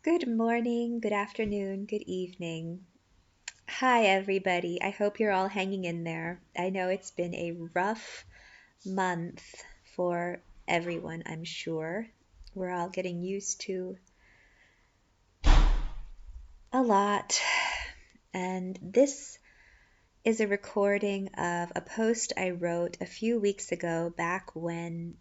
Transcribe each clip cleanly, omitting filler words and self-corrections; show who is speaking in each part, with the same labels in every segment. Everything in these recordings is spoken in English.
Speaker 1: Good morning, good afternoon, good evening. Hi, everybody. I hope you're all hanging in there. I know it's been a rough month for everyone, I'm sure. We're all getting used to a lot. And this is a recording of a post I wrote a few weeks ago back when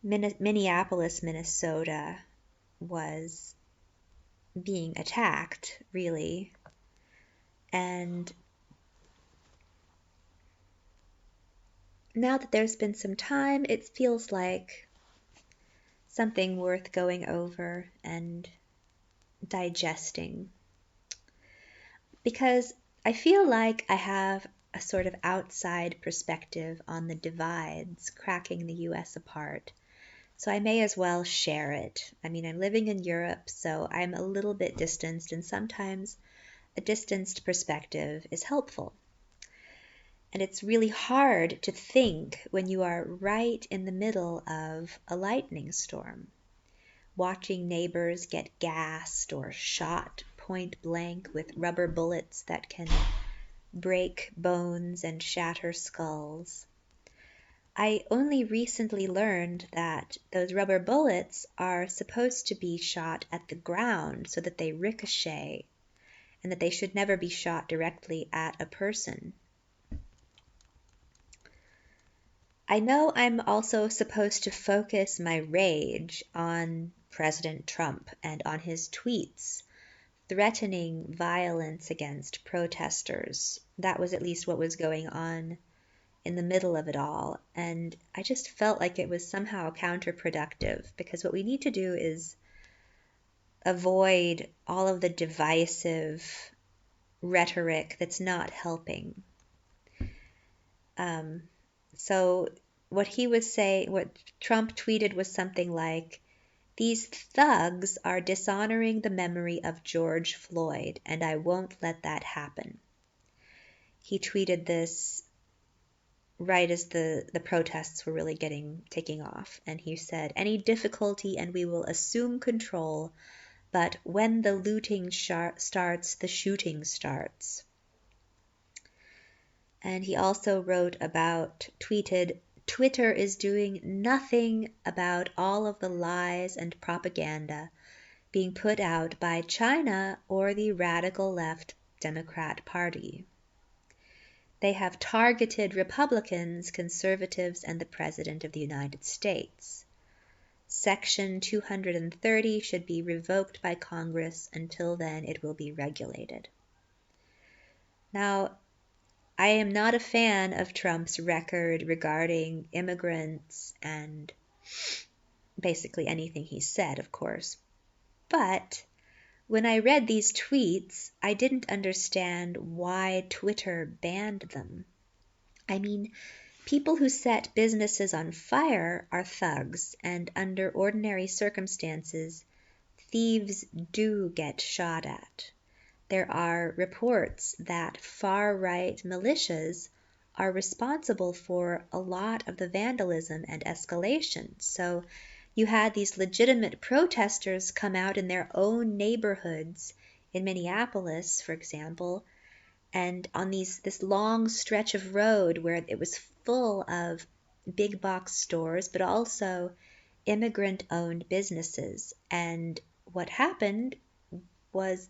Speaker 1: Minneapolis, Minnesota was being attacked, really. And now that there's been some time, it feels like something worth going over and digesting. Because I feel like I have a sort of outside perspective on the divides cracking the US apart. So I may as well share it. I mean, I'm living in Europe, so I'm a little bit distanced, and sometimes a distanced perspective is helpful. And it's really hard to think when you are right in the middle of a lightning storm, watching neighbors get gassed or shot point blank with rubber bullets that can break bones and shatter skulls. I only recently learned that those rubber bullets are supposed to be shot at the ground so that they ricochet, and that they should never be shot directly at a person. I know I'm also supposed to focus my rage on President Trump and on his tweets threatening violence against protesters. That was at least what was going on in the middle of it all. And I just felt like it was somehow counterproductive, because what we need to do is avoid all of the divisive rhetoric that's not helping. So what Trump tweeted was something like, "These thugs are dishonoring the memory of George Floyd, and I won't let that happen." He tweeted this right as the protests were really taking off. And he said, "Any difficulty and we will assume control, but when the looting starts, the shooting starts." And he also tweeted, "Twitter is doing nothing about all of the lies and propaganda being put out by China or the radical left Democrat Party. They have targeted Republicans, conservatives, and the President of the United States. Section 230 should be revoked by Congress. Until then, it will be regulated." Now, I am not a fan of Trump's record regarding immigrants and basically anything he said, of course. But when I read these tweets, I didn't understand why Twitter banned them. I mean, people who set businesses on fire are thugs, and under ordinary circumstances, thieves do get shot at. There are reports that far-right militias are responsible for a lot of the vandalism and escalation. So you had these legitimate protesters come out in their own neighborhoods in Minneapolis, for example, and on this long stretch of road where it was full of big box stores, but also immigrant-owned businesses. And what happened was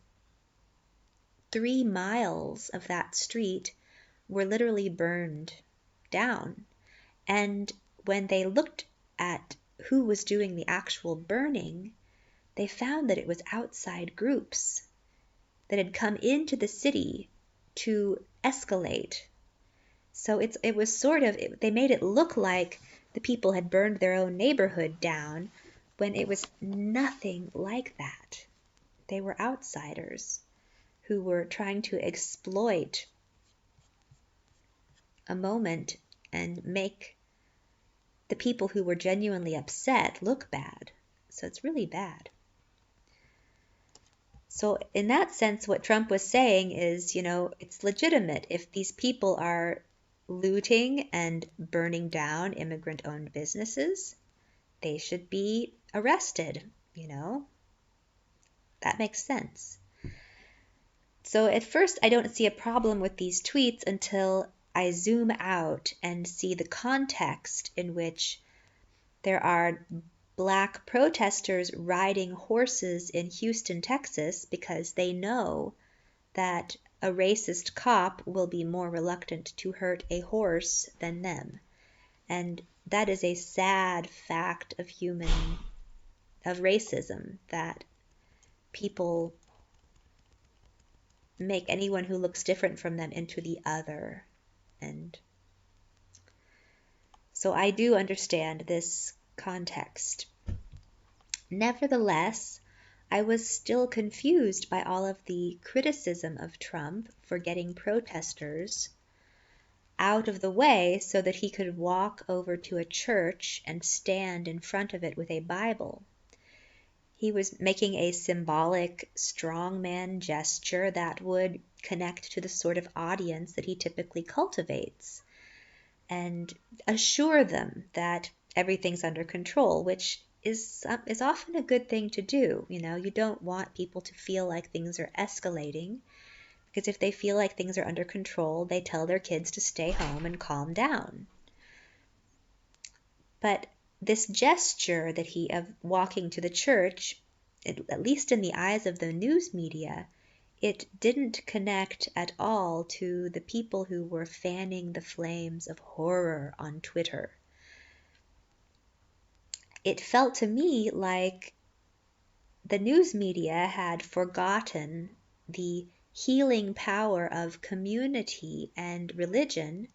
Speaker 1: 3 miles of that street were literally burned down. And when they looked at who was doing the actual burning, they found that it was outside groups that had come into the city to escalate. So it was they made it look like the people had burned their own neighborhood down, when it was nothing like that. They were outsiders who were trying to exploit a moment and make the people who were genuinely upset look bad. So it's really bad. So in that sense, what Trump was saying is, it's legitimate if these people are looting and burning down immigrant-owned businesses. they should be arrested, That makes sense. So at first, I don't see a problem with these tweets until I zoom out and see the context in which there are Black protesters riding horses in Houston, Texas, because they know that a racist cop will be more reluctant to hurt a horse than them. And that is a sad fact of racism, that people make anyone who looks different from them into the other. And so I do understand this context. Nevertheless, I was still confused by all of the criticism of Trump for getting protesters out of the way so that he could walk over to a church and stand in front of it with a Bible. He was making a symbolic strongman gesture that would connect to the sort of audience that he typically cultivates and assure them that everything's under control, which is often a good thing to do. You don't want people to feel like things are escalating, because if they feel like things are under control, they tell their kids to stay home and calm down. But this gesture that of walking to the church, at least in the eyes of the news media, it didn't connect at all to the people who were fanning the flames of horror on Twitter. It felt to me like the news media had forgotten the healing power of community and religion,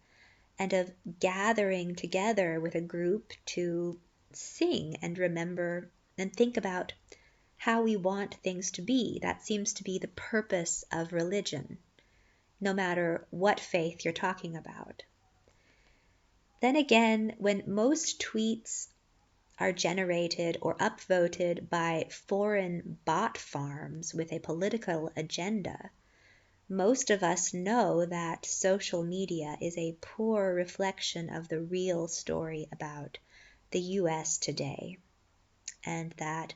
Speaker 1: and of gathering together with a group to sing and remember and think about how we want things to be. That seems to be the purpose of religion, no matter what faith you're talking about. Then again, when most tweets are generated or upvoted by foreign bot farms with a political agenda, most of us know that social media is a poor reflection of the real story about the US today, and that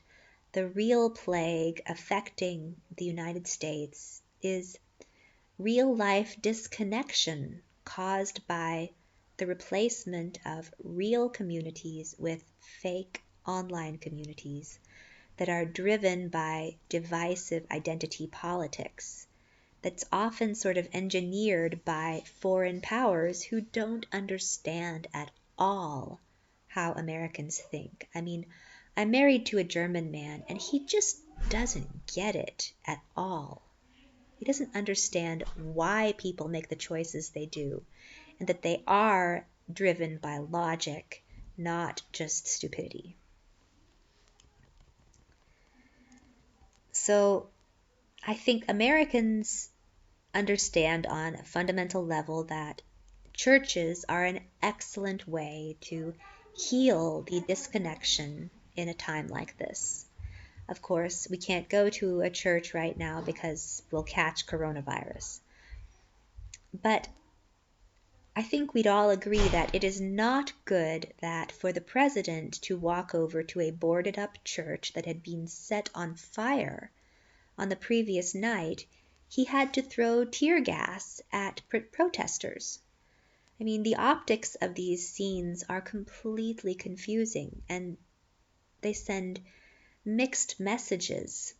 Speaker 1: the real plague affecting the United States is real-life disconnection caused by the replacement of real communities with fake online communities that are driven by divisive identity politics, that's often sort of engineered by foreign powers who don't understand at all how Americans think. I mean, I'm married to a German man, and he just doesn't get it at all. He doesn't understand why people make the choices they do, and that they are driven by logic, not just stupidity. So I think Americans understand on a fundamental level that churches are an excellent way to heal the disconnection in a time like this. Of course, we can't go to a church right now because we'll catch coronavirus. But I think we'd all agree that it is not good that for the president to walk over to a boarded up church that had been set on fire on the previous night, he had to throw tear gas at protesters. I mean, the optics of these scenes are completely confusing, and they send mixed messages.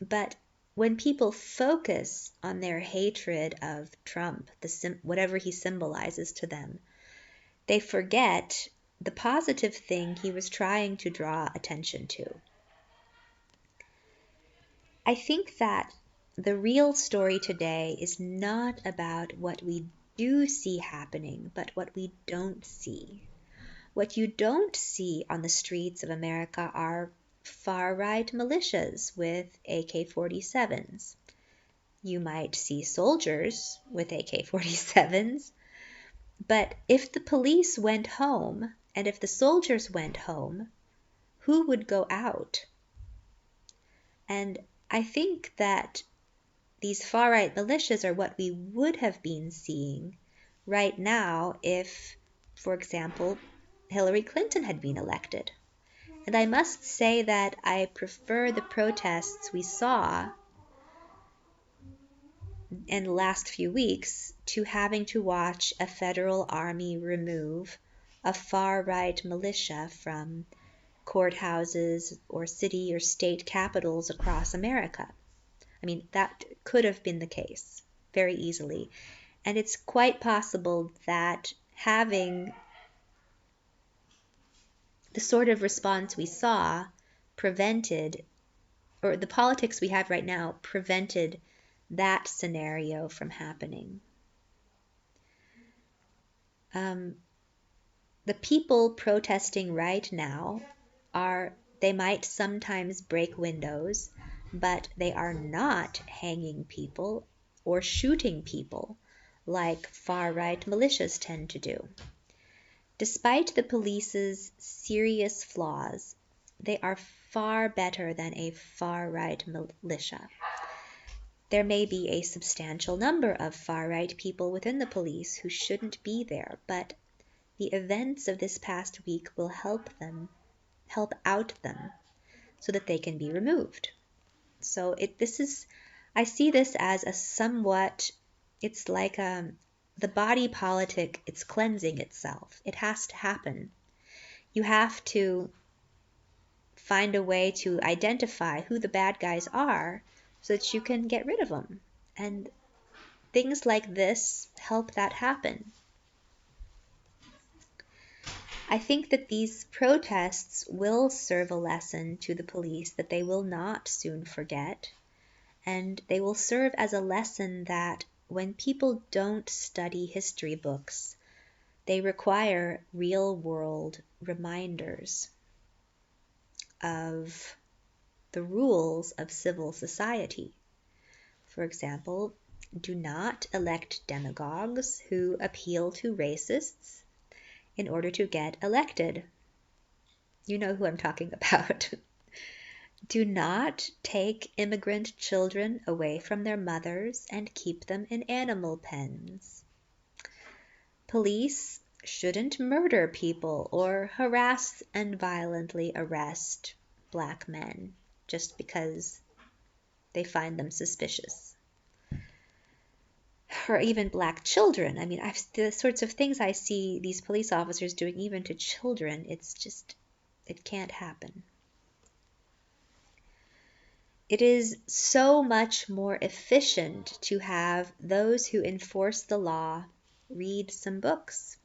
Speaker 1: But when people focus on their hatred of Trump, whatever he symbolizes to them, they forget the positive thing he was trying to draw attention to. I think that the real story today is not about what we do see happening, but what we don't see. What you don't see on the streets of America are far-right militias with AK-47s. You might see soldiers with AK-47s, but if the police went home and if the soldiers went home, who would go out? And I think that these far-right militias are what we would have been seeing right now if, for example, Hillary Clinton had been elected. And I must say that I prefer the protests we saw in the last few weeks to having to watch a federal army remove a far-right militia from courthouses or city or state capitals across America. I mean, that could have been the case very easily. And it's quite possible that having the sort of response we saw prevented, or the politics we have right now prevented that scenario from happening. The people protesting right now they might sometimes break windows, but they are not hanging people or shooting people like far-right militias tend to do. Despite the police's serious flaws, they are far better than a far-right militia. There may be a substantial number of far-right people within the police who shouldn't be there, but the events of this past week will help out them, so that they can be removed. So I see this as a somewhat, it's like the body politic, it's cleansing itself. It has to happen. You have to find a way to identify who the bad guys are so that you can get rid of them. And things like this help that happen. I think that these protests will serve a lesson to the police that they will not soon forget, and they will serve as a lesson that when people don't study history books, they require real-world reminders of the rules of civil society. For example, do not elect demagogues who appeal to racists in order to get elected. You know who I'm talking about. Do not take immigrant children away from their mothers and keep them in animal pens. Police shouldn't murder people or harass and violently arrest black men just because they find them suspicious. Or even black children. I mean, the sorts of things I see these police officers doing even to children, it can't happen. It is so much more efficient to have those who enforce the law read some books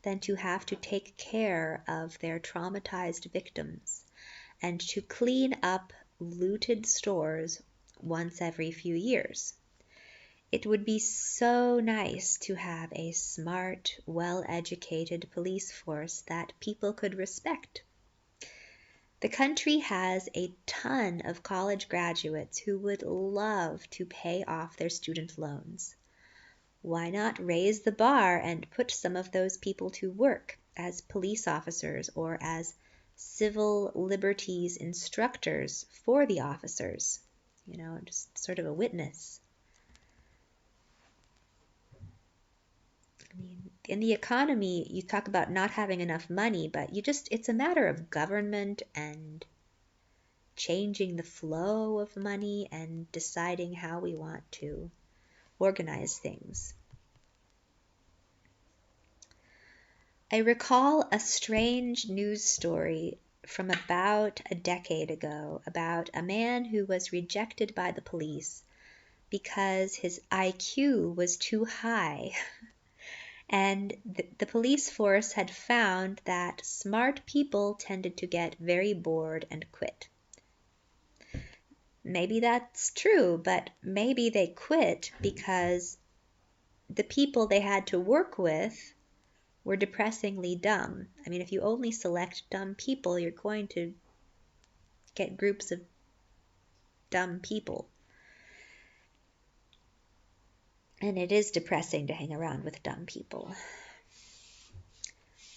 Speaker 1: than to have to take care of their traumatized victims and to clean up looted stores once every few years. It would be so nice to have a smart, well-educated police force that people could respect. The country has a ton of college graduates who would love to pay off their student loans. Why not raise the bar and put some of those people to work as police officers or as civil liberties instructors for the officers? Just sort of a witness. I mean, in the economy, you talk about not having enough money, but it's a matter of government and changing the flow of money and deciding how we want to organize things. I recall a strange news story from about a decade ago about a man who was rejected by the police because his IQ was too high. And the police force had found that smart people tended to get very bored and quit. Maybe that's true, but maybe they quit because the people they had to work with were depressingly dumb. I mean, if you only select dumb people, you're going to get groups of dumb people. And it is depressing to hang around with dumb people.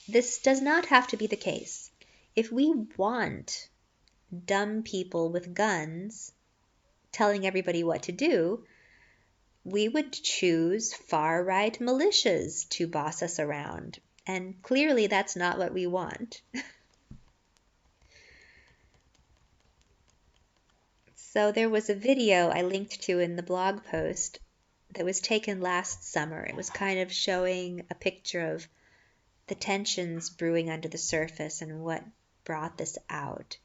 Speaker 1: This does not have to be the case. If we want dumb people with guns telling everybody what to do, we would choose far-right militias to boss us around. And clearly that's not what we want. So there was a video I linked to in the blog post that was taken last summer. It was kind of showing a picture of the tensions brewing under the surface and what brought this out.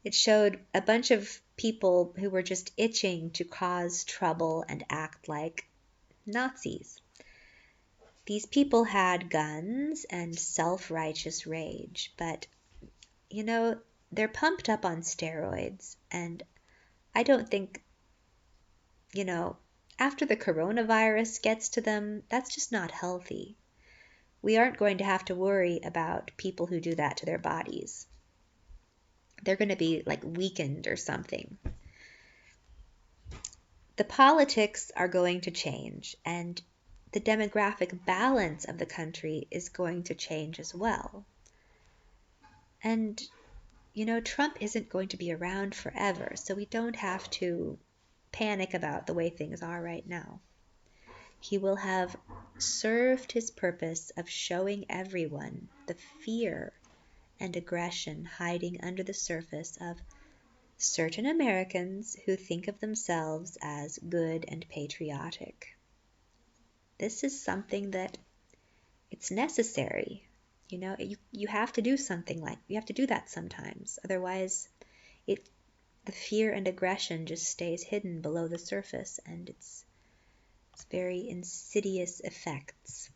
Speaker 1: It showed a bunch of people who were just itching to cause trouble and act like Nazis. These people had guns and self-righteous rage, but, they're pumped up on steroids, and I don't think, after the coronavirus gets to them, that's just not healthy. We aren't going to have to worry about people who do that to their bodies. They're going to be like weakened or something. The politics are going to change, and the demographic balance of the country is going to change as well. And, Trump isn't going to be around forever, so we don't have to panic about the way things are right now. He will have served his purpose of showing everyone the fear and aggression hiding under the surface of certain Americans who think of themselves as good and patriotic. This is something that it's necessary. You have to do you have to do that sometimes. Otherwise, the fear and aggression just stays hidden below the surface, and it's very insidious effects.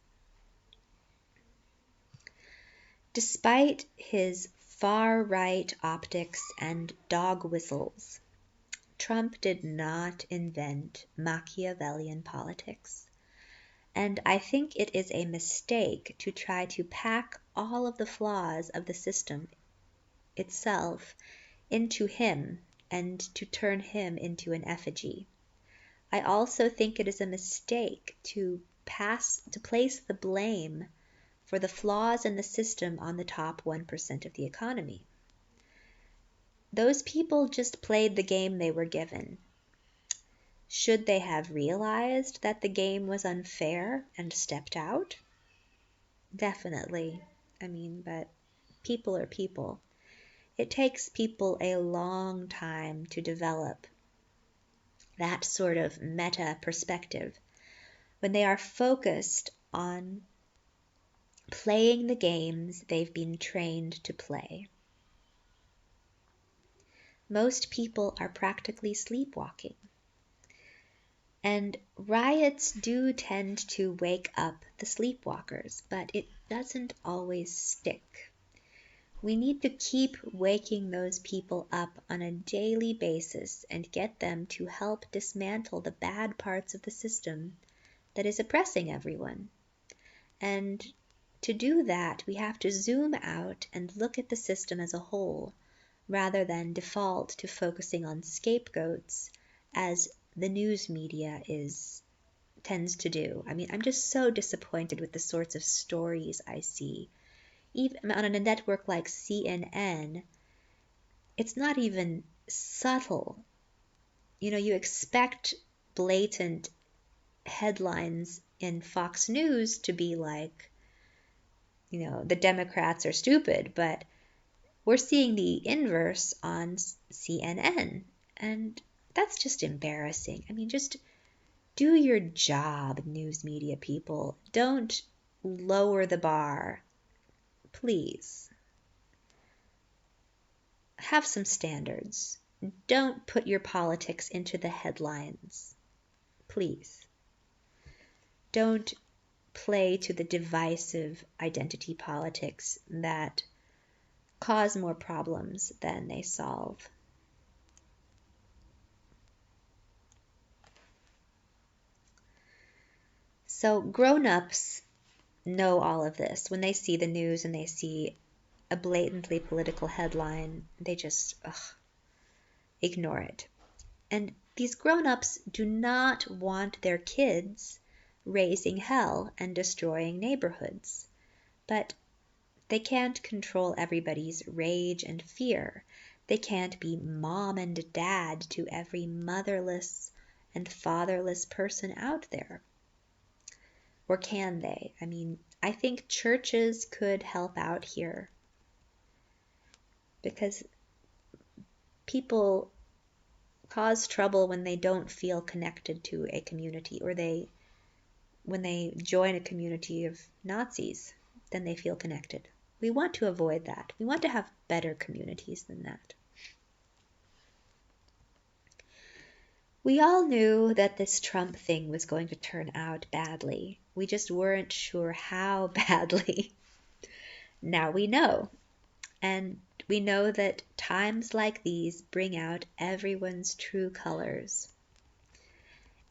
Speaker 1: Despite his far-right optics and dog whistles, Trump did not invent Machiavellian politics. And I think it is a mistake to try to pack all of the flaws of the system itself into him and to turn him into an effigy. I also think it is a mistake to place the blame for the flaws in the system on the top 1% of the economy. Those people just played the game they were given. Should they have realized that the game was unfair and stepped out? Definitely. But people are people. It takes people a long time to develop that sort of meta perspective when they are focused on playing the games they've been trained to play. Most people are practically sleepwalking. And riots do tend to wake up the sleepwalkers, but it doesn't always stick. We need to keep waking those people up on a daily basis and get them to help dismantle the bad parts of the system that is oppressing everyone. And to do that, we have to zoom out and look at the system as a whole, rather than default to focusing on scapegoats as the news media tends to do. I'm just so disappointed with the sorts of stories I see. Even on a network like CNN, it's not even subtle. You expect blatant headlines in Fox News to be like, the Democrats are stupid, but we're seeing the inverse on CNN, and that's just embarrassing. Just do your job, news media people. Don't lower the bar. Please. Have some standards. Don't put your politics into the headlines. Please. Don't play to the divisive identity politics that cause more problems than they solve. So grown-ups know all of this. When they see the news and they see a blatantly political headline, they just ignore it. And these grown-ups do not want their kids raising hell and destroying neighborhoods. But they can't control everybody's rage and fear. They can't be mom and dad to every motherless and fatherless person out there. Or can they? I think churches could help out here, because people cause trouble when they don't feel connected to a community, or when they join a community of Nazis, then they feel connected. We want to avoid that. We want to have better communities than that. We all knew that this Trump thing was going to turn out badly. We just weren't sure how badly. Now we know. And we know that times like these bring out everyone's true colors.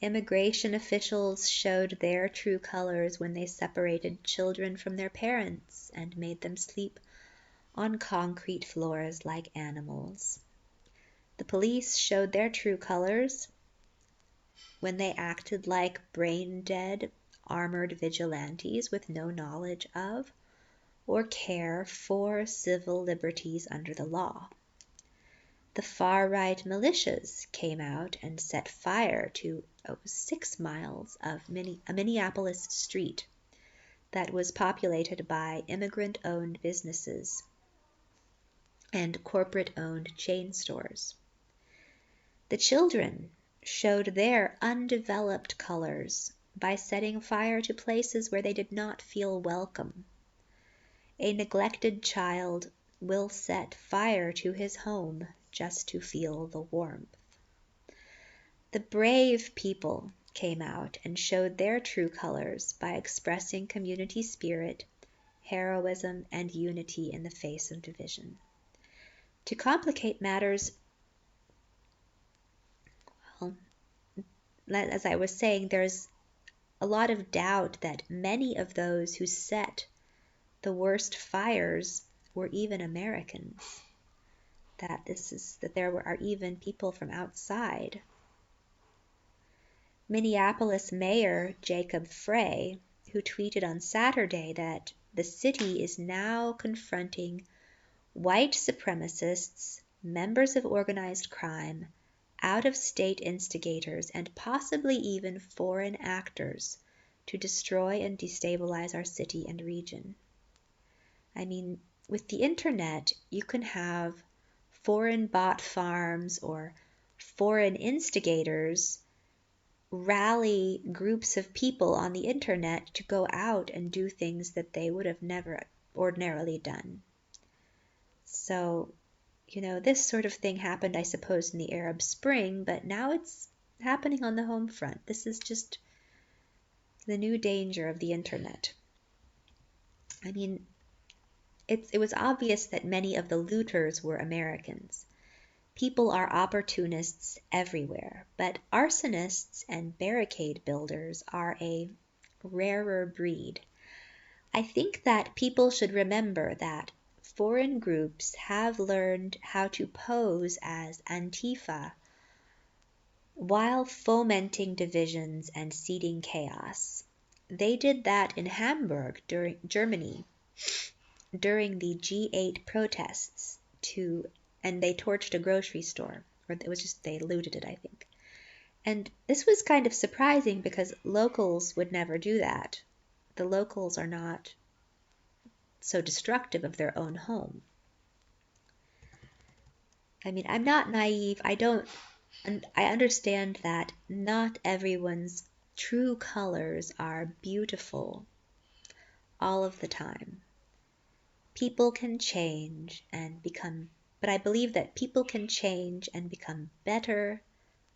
Speaker 1: Immigration officials showed their true colors when they separated children from their parents and made them sleep on concrete floors like animals. The police showed their true colors when they acted like brain-dead, armored vigilantes with no knowledge of or care for civil liberties under the law. The far-right militias came out and set fire to 6 miles of a Minneapolis street that was populated by immigrant-owned businesses and corporate-owned chain stores. The children showed their undeveloped colors by setting fire to places where they did not feel welcome. A neglected child will set fire to his home just to feel the warmth. The brave people came out and showed their true colors by expressing community spirit, heroism, and unity in the face of division. To complicate matters, well, as I was saying, there's a lot of doubt that many of those who set the worst fires were even Americans. That there are even people from outside. Minneapolis Mayor Jacob Frey, who tweeted on Saturday that the city is now confronting white supremacists, members of organized crime, out-of-state instigators, and possibly even foreign actors to destroy and destabilize our city and region. I mean, with the internet, you can have foreign bot farms or foreign instigators rally groups of people on the internet to go out and do things that they would have never ordinarily done. So, this sort of thing happened, I suppose, in the Arab Spring, but now it's happening on the home front. This is just the new danger of the internet. I mean, it was obvious that many of the looters were Americans. People are opportunists everywhere, but arsonists and barricade builders are a rarer breed. I think that people should remember that foreign groups have learned how to pose as Antifa while fomenting divisions and seeding chaos. They did that in Hamburg, Germany, during the G8 protests, and they torched a grocery store, or it was just they looted it, I think. And this was kind of surprising because locals would never do that. The locals are not so destructive of their own home. I mean, I'm not naive. I understand that not everyone's true colors are beautiful all of the time. People can change and become, but I believe that people can change and become better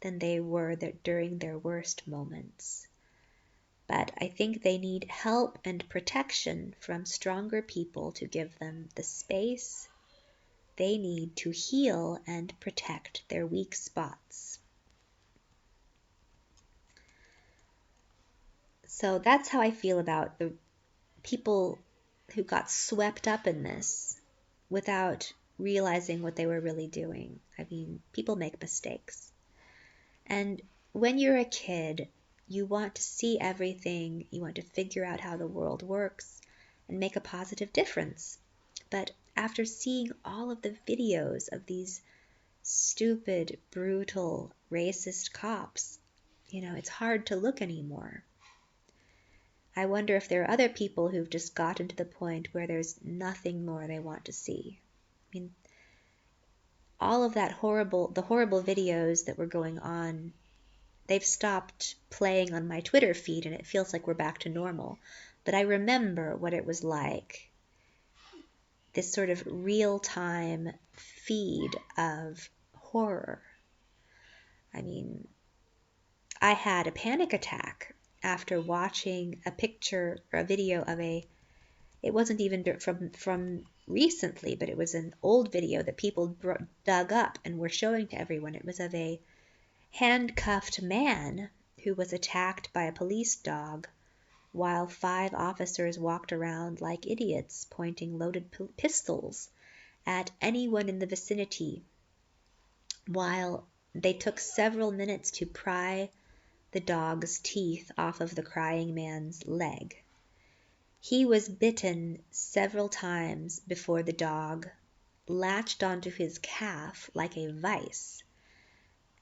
Speaker 1: than they were during their worst moments. But I think they need help and protection from stronger people to give them the space they need to heal and protect their weak spots. So that's how I feel about the people who got swept up in this without realizing what they were really doing. I mean, people make mistakes. And when you're a kid, you want to see everything, you want to figure out how the world works and make a positive difference. But after seeing all of the videos of these stupid, brutal, racist cops, it's hard to look anymore. I wonder if there are other people who've just gotten to the point where there's nothing more they want to see. I mean, all of the horrible videos that were going on, they've stopped playing on my Twitter feed, and it feels like we're back to normal. But I remember what it was like, this sort of real-time feed of horror. I mean, I had a panic attack after watching a picture or a video of it wasn't even from recently, but it was an old video that people dug up and were showing to everyone. It was of a handcuffed man who was attacked by a police dog while 5 officers walked around like idiots, pointing loaded pistols at anyone in the vicinity, while they took several minutes to pry the dog's teeth off of the crying man's leg. He was bitten several times before the dog latched onto his calf like a vice,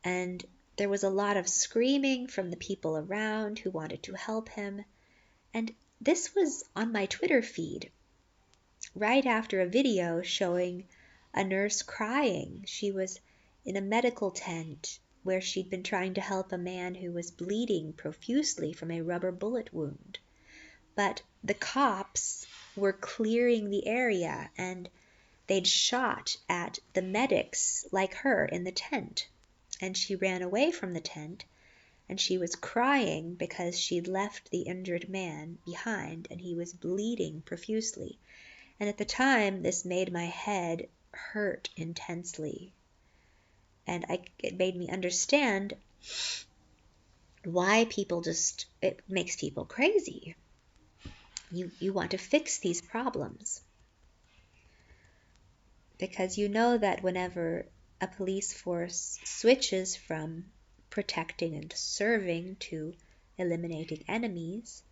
Speaker 1: and there was a lot of screaming from the people around who wanted to help him. And this was on my Twitter feed right after a video showing a nurse crying. She was in a medical tent where she'd been trying to help a man who was bleeding profusely from a rubber bullet wound. But the cops were clearing the area, and they'd shot at the medics like her in the tent. And she ran away from the tent, and she was crying because she'd left the injured man behind, and he was bleeding profusely. And at the time, this made my head hurt intensely. And it made me understand why it makes people crazy. You want to fix these problems. Because you know that whenever a police force switches from protecting and serving to eliminating enemies,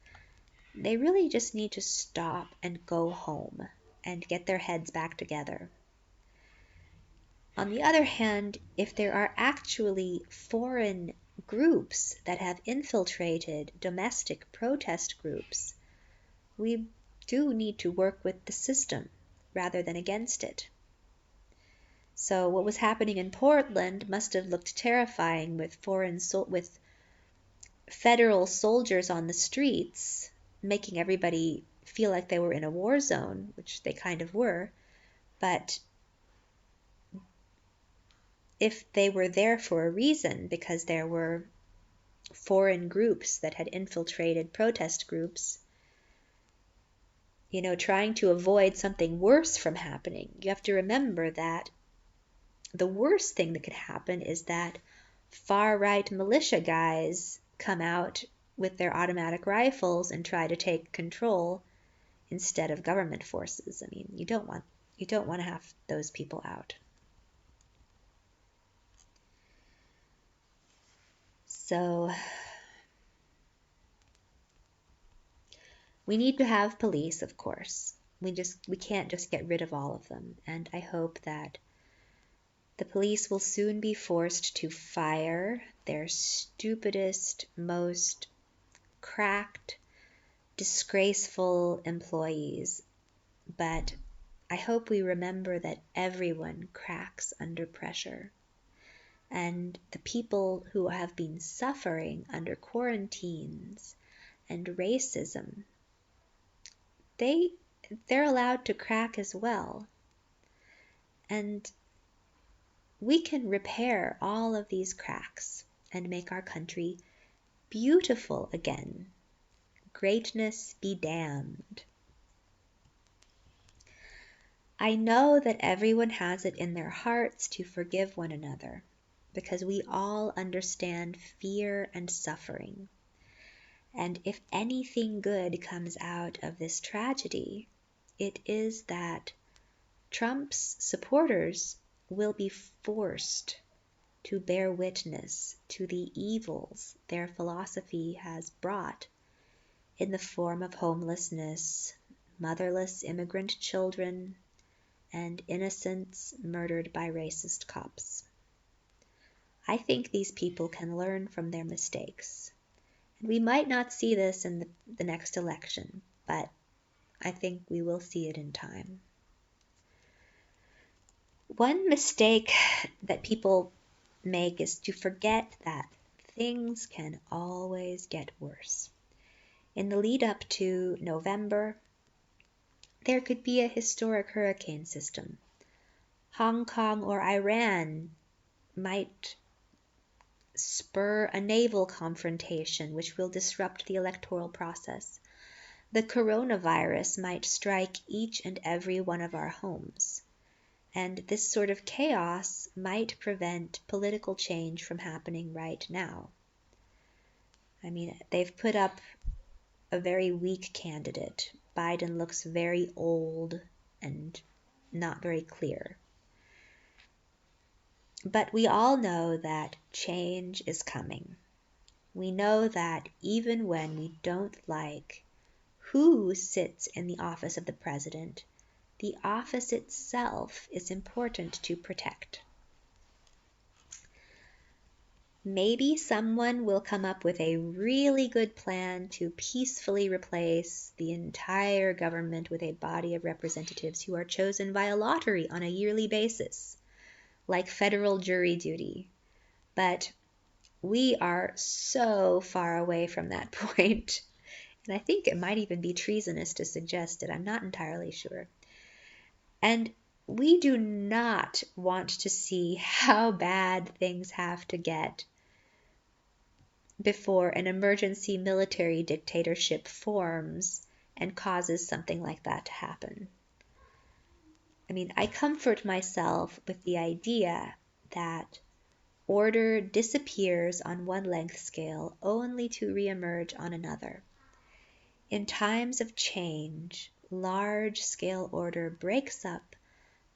Speaker 1: they really just need to stop and go home and get their heads back together. On the other hand, if there are actually foreign groups that have infiltrated domestic protest groups, we do need to work with the system rather than against it. So what was happening in Portland must have looked terrifying with with federal soldiers on the streets, making everybody feel like they were in a war zone, which they kind of were. But if they were there for a reason, because there were foreign groups that had infiltrated protest groups, trying to avoid something worse from happening, you have to remember that the worst thing that could happen is that far-right militia guys come out with their automatic rifles and try to take control instead of government forces. I mean, you don't want to have those people out. So we need to have police, of course. We can't just get rid of all of them. And I hope that the police will soon be forced to fire their stupidest, most cracked, disgraceful employees. But I hope we remember that everyone cracks under pressure. And the people who have been suffering under quarantines and racism, they're allowed to crack as well. And we can repair all of these cracks and make our country beautiful again. Greatness be damned. I know that everyone has it in their hearts to forgive one another, because we all understand fear and suffering. And if anything good comes out of this tragedy, it is that Trump's supporters will be forced to bear witness to the evils their philosophy has brought in the form of homelessness, motherless immigrant children, and innocents murdered by racist cops. I think these people can learn from their mistakes. And we might not see this in the next election, but I think we will see it in time. One mistake that people make is to forget that things can always get worse. In the lead up to November, there could be a historic hurricane system. Hong Kong or Iran might spur a naval confrontation which will disrupt the electoral process. The coronavirus might strike each and every one of our homes. And this sort of chaos might prevent political change from happening right now. I mean, they've put up a very weak candidate. Biden looks very old and not very clear. But we all know that change is coming. We know that even when we don't like who sits in the office of the president, the office itself is important to protect. Maybe someone will come up with a really good plan to peacefully replace the entire government with a body of representatives who are chosen via lottery on a yearly basis, like federal jury duty. But we are so far away from that point, and I think it might even be treasonous to suggest it. I'm not entirely sure. And we do not want to see how bad things have to get before an emergency military dictatorship forms and causes something like that to happen. I mean, I comfort myself with the idea that order disappears on one length scale only to reemerge on another. In times of change, large-scale order breaks up,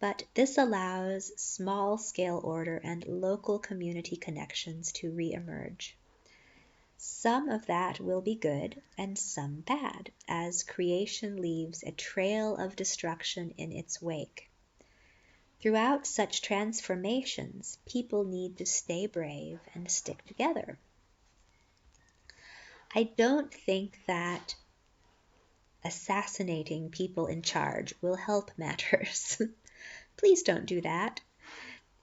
Speaker 1: but this allows small-scale order and local community connections to reemerge. Some of that will be good and some bad, as creation leaves a trail of destruction in its wake. Throughout such transformations, people need to stay brave and stick together. I don't think that assassinating people in charge will help matters. Please don't do that.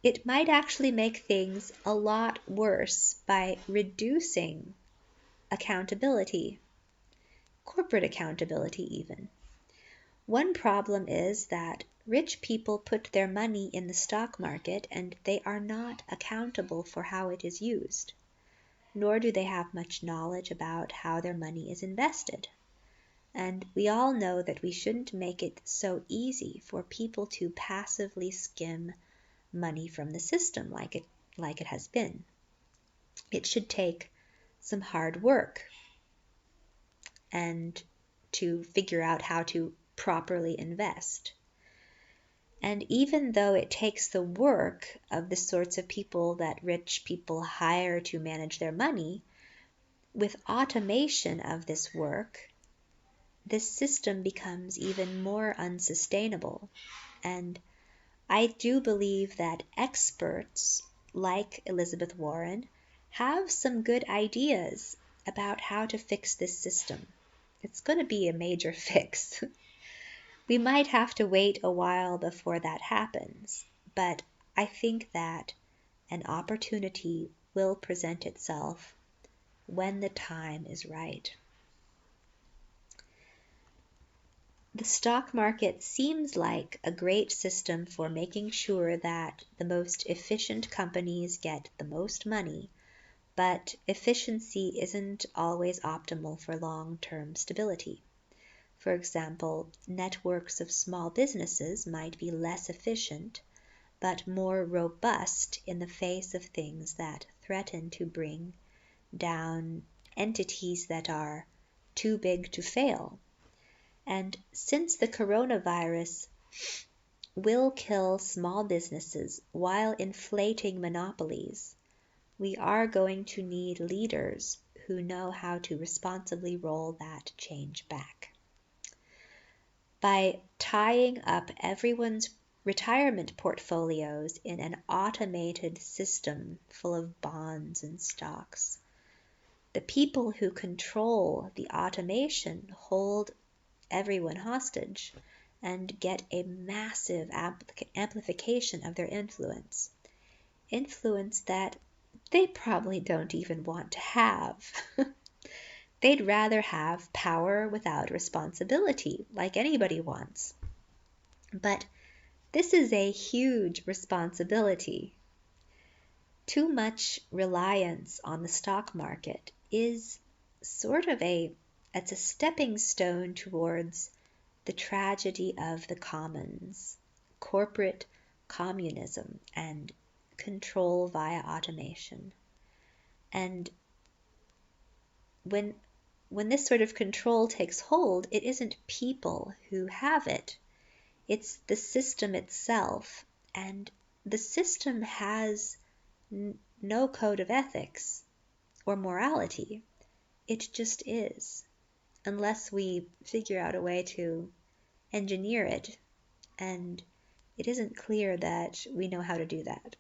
Speaker 1: It might actually make things a lot worse by reducing accountability, corporate accountability even. One problem is that rich people put their money in the stock market and they are not accountable for how it is used, nor do they have much knowledge about how their money is invested. And we all know that we shouldn't make it so easy for people to passively skim money from the system like it has been. It should take some hard work and to figure out how to properly invest. And even though it takes the work of the sorts of people that rich people hire to manage their money, with automation of this work, this system becomes even more unsustainable. And I do believe that experts like Elizabeth Warren have some good ideas about how to fix this system. It's going to be a major fix. We might have to wait a while before that happens, but I think that an opportunity will present itself when the time is right. The stock market seems like a great system for making sure that the most efficient companies get the most money, but efficiency isn't always optimal for long-term stability. For example, networks of small businesses might be less efficient, but more robust in the face of things that threaten to bring down entities that are too big to fail. And since the coronavirus will kill small businesses while inflating monopolies, we are going to need leaders who know how to responsibly roll that change back. By tying up everyone's retirement portfolios in an automated system full of bonds and stocks, the people who control the automation hold everyone hostage, and get a massive amplification of their influence. Influence that they probably don't even want to have. They'd rather have power without responsibility, like anybody wants. But this is a huge responsibility. Too much reliance on the stock market is it's a stepping stone towards the tragedy of the commons, corporate communism, and control via automation. And when this sort of control takes hold, it isn't people who have it. It's the system itself. And the system has no code of ethics or morality. It just is, unless we figure out a way to engineer it, and it isn't clear that we know how to do that.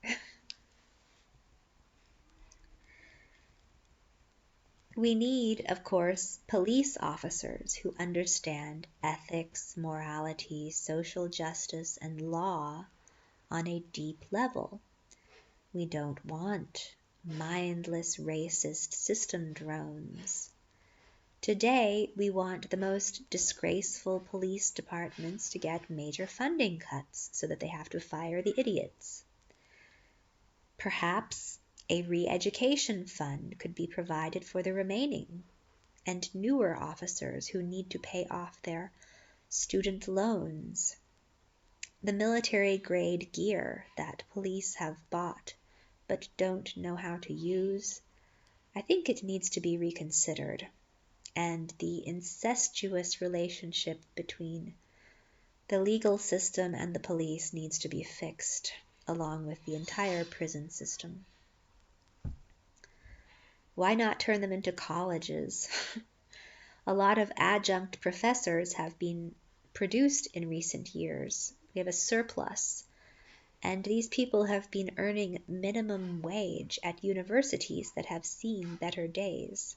Speaker 1: We need, of course, police officers who understand ethics, morality, social justice, and law on a deep level. We don't want mindless racist system drones. Today, we want the most disgraceful police departments to get major funding cuts so that they have to fire the idiots. Perhaps a re-education fund could be provided for the remaining and newer officers who need to pay off their student loans. The military-grade gear that police have bought but don't know how to use, I think it needs to be reconsidered. And the incestuous relationship between the legal system and the police needs to be fixed, along with the entire prison system. Why not turn them into colleges? A lot of adjunct professors have been produced in recent years. We have a surplus. And these people have been earning minimum wage at universities that have seen better days.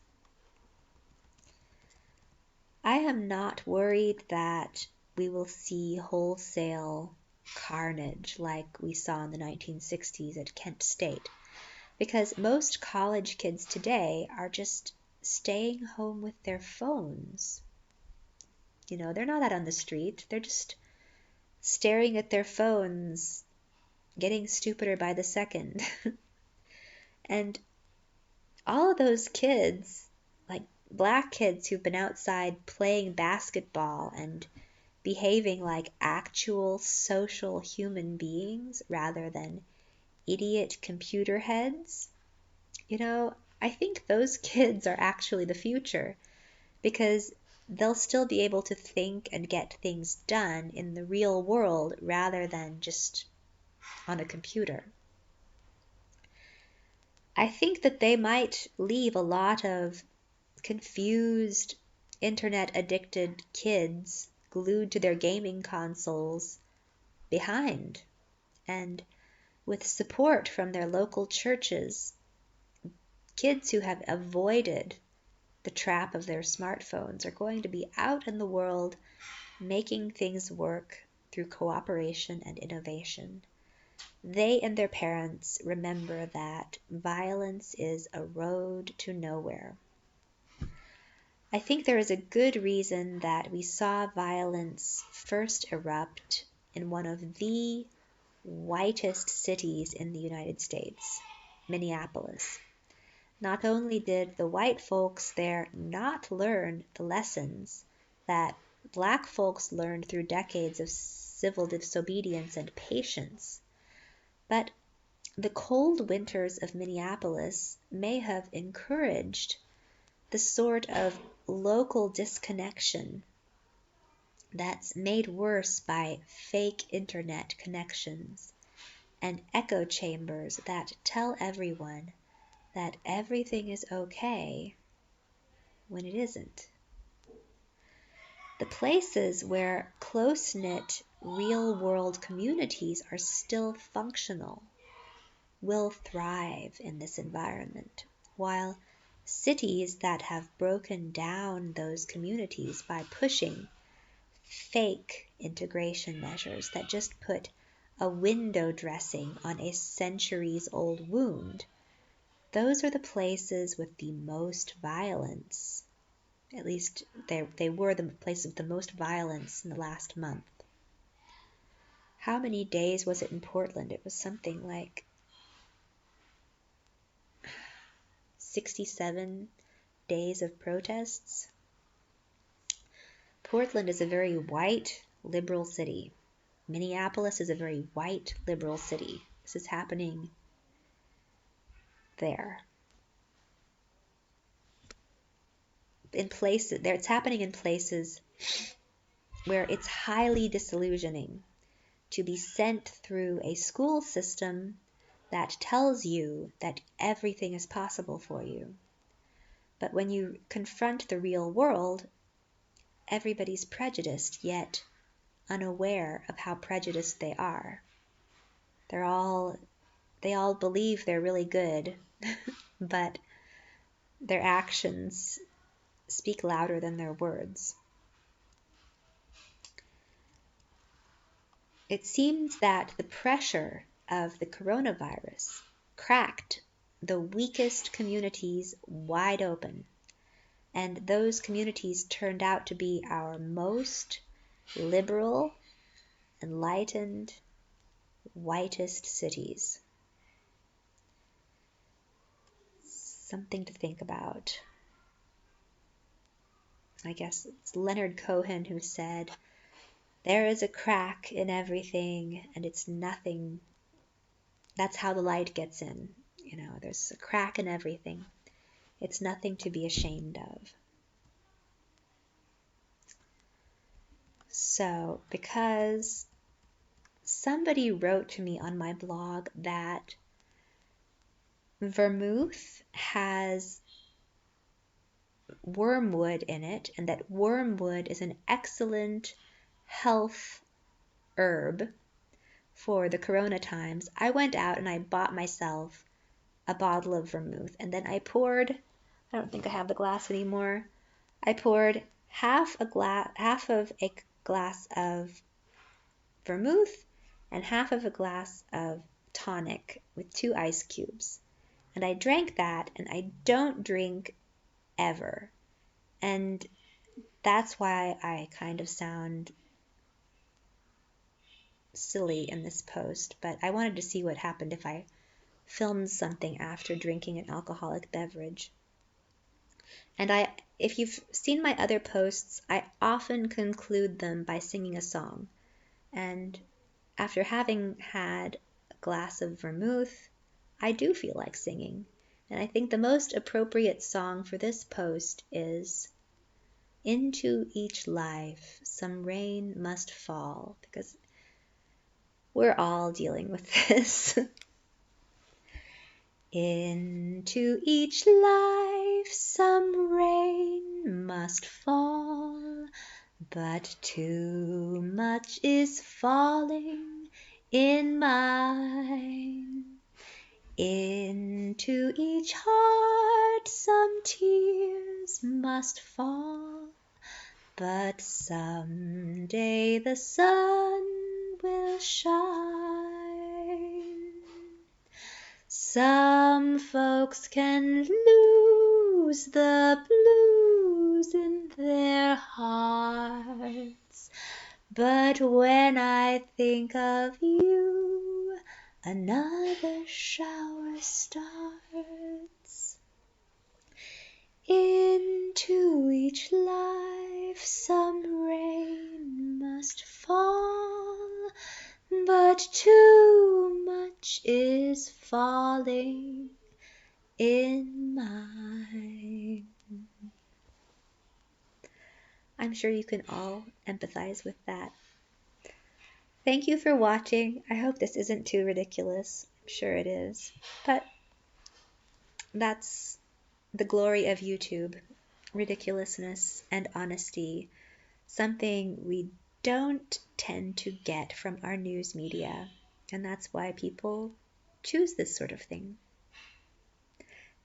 Speaker 1: I am not worried that we will see wholesale carnage like we saw in the 1960s at Kent State, because most college kids today are just staying home with their phones. They're not out on the street. They're just staring at their phones, getting stupider by the second. And all of those kids, like black kids who've been outside playing basketball and behaving like actual social human beings rather than idiot computer heads, I think those kids are actually the future, because they'll still be able to think and get things done in the real world rather than just on a computer. I think that they might leave a lot of confused, internet-addicted kids glued to their gaming consoles behind. And with support from their local churches, kids who have avoided the trap of their smartphones are going to be out in the world making things work through cooperation and innovation. They and their parents remember that violence is a road to nowhere. I think there is a good reason that we saw violence first erupt in one of the whitest cities in the United States, Minneapolis. Not only did the white folks there not learn the lessons that black folks learned through decades of civil disobedience and patience, but the cold winters of Minneapolis may have encouraged the sort of local disconnection that's made worse by fake internet connections and echo chambers that tell everyone that everything is okay when it isn't. The places where close-knit, real-world communities are still functional will thrive in this environment, while cities that have broken down those communities by pushing fake integration measures that just put a window dressing on a centuries-old wound, those are the places with the most violence. At least they were the places with the most violence in the last month. How many days was it in Portland? It was something like 67 days of protests. Portland is a very white, liberal city. Minneapolis is a very white, liberal city. This is happening there. It's happening in places where it's highly disillusioning to be sent through a school system that tells you that everything is possible for you. But when you confront the real world, everybody's prejudiced, yet unaware of how prejudiced they are. They all believe they're really good, but their actions speak louder than their words. It seems that the pressure of the coronavirus cracked the weakest communities wide open, and those communities turned out to be our most liberal, enlightened, whitest cities. Something to think about. I guess it's Leonard Cohen who said, "There is a crack in everything, and it's nothing. That's how the light gets in. There's a crack in everything. It's nothing to be ashamed of." So, because somebody wrote to me on my blog that vermouth has wormwood in it, and that wormwood is an excellent health herb for the corona times, I went out and I bought myself a bottle of vermouth, and then I poured, I don't think I have the glass anymore, I poured half of a glass of vermouth and half of a glass of tonic with 2 ice cubes. And I drank that, and I don't drink ever. And that's why I kind of sound silly in this post, but I wanted to see what happened if I filmed something after drinking an alcoholic beverage. And if you've seen my other posts, I often conclude them by singing a song. And after having had a glass of vermouth, I do feel like singing. And I think the most appropriate song for this post is "Into Each Life Some Rain Must Fall," because we're all dealing with this. Into each life some rain must fall, but too much is falling in mine. Into each heart some tears must fall, but someday the sun will shine. Some folks can lose the blues in their hearts, but when I think of you, another shower starts. Into each life some rain must fall, but too much is falling in mine. I'm sure you can all empathize with that. Thank you for watching. I hope this isn't too ridiculous. I'm sure it is. But that's the glory of YouTube. Ridiculousness and honesty. Something we don't tend to get from our news media. And that's why people choose this sort of thing.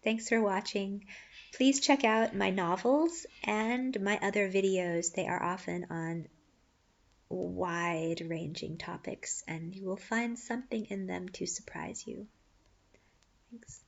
Speaker 1: Thanks for watching. Please check out my novels and my other videos. They are often on wide-ranging topics, and you will find something in them to surprise you. Thanks.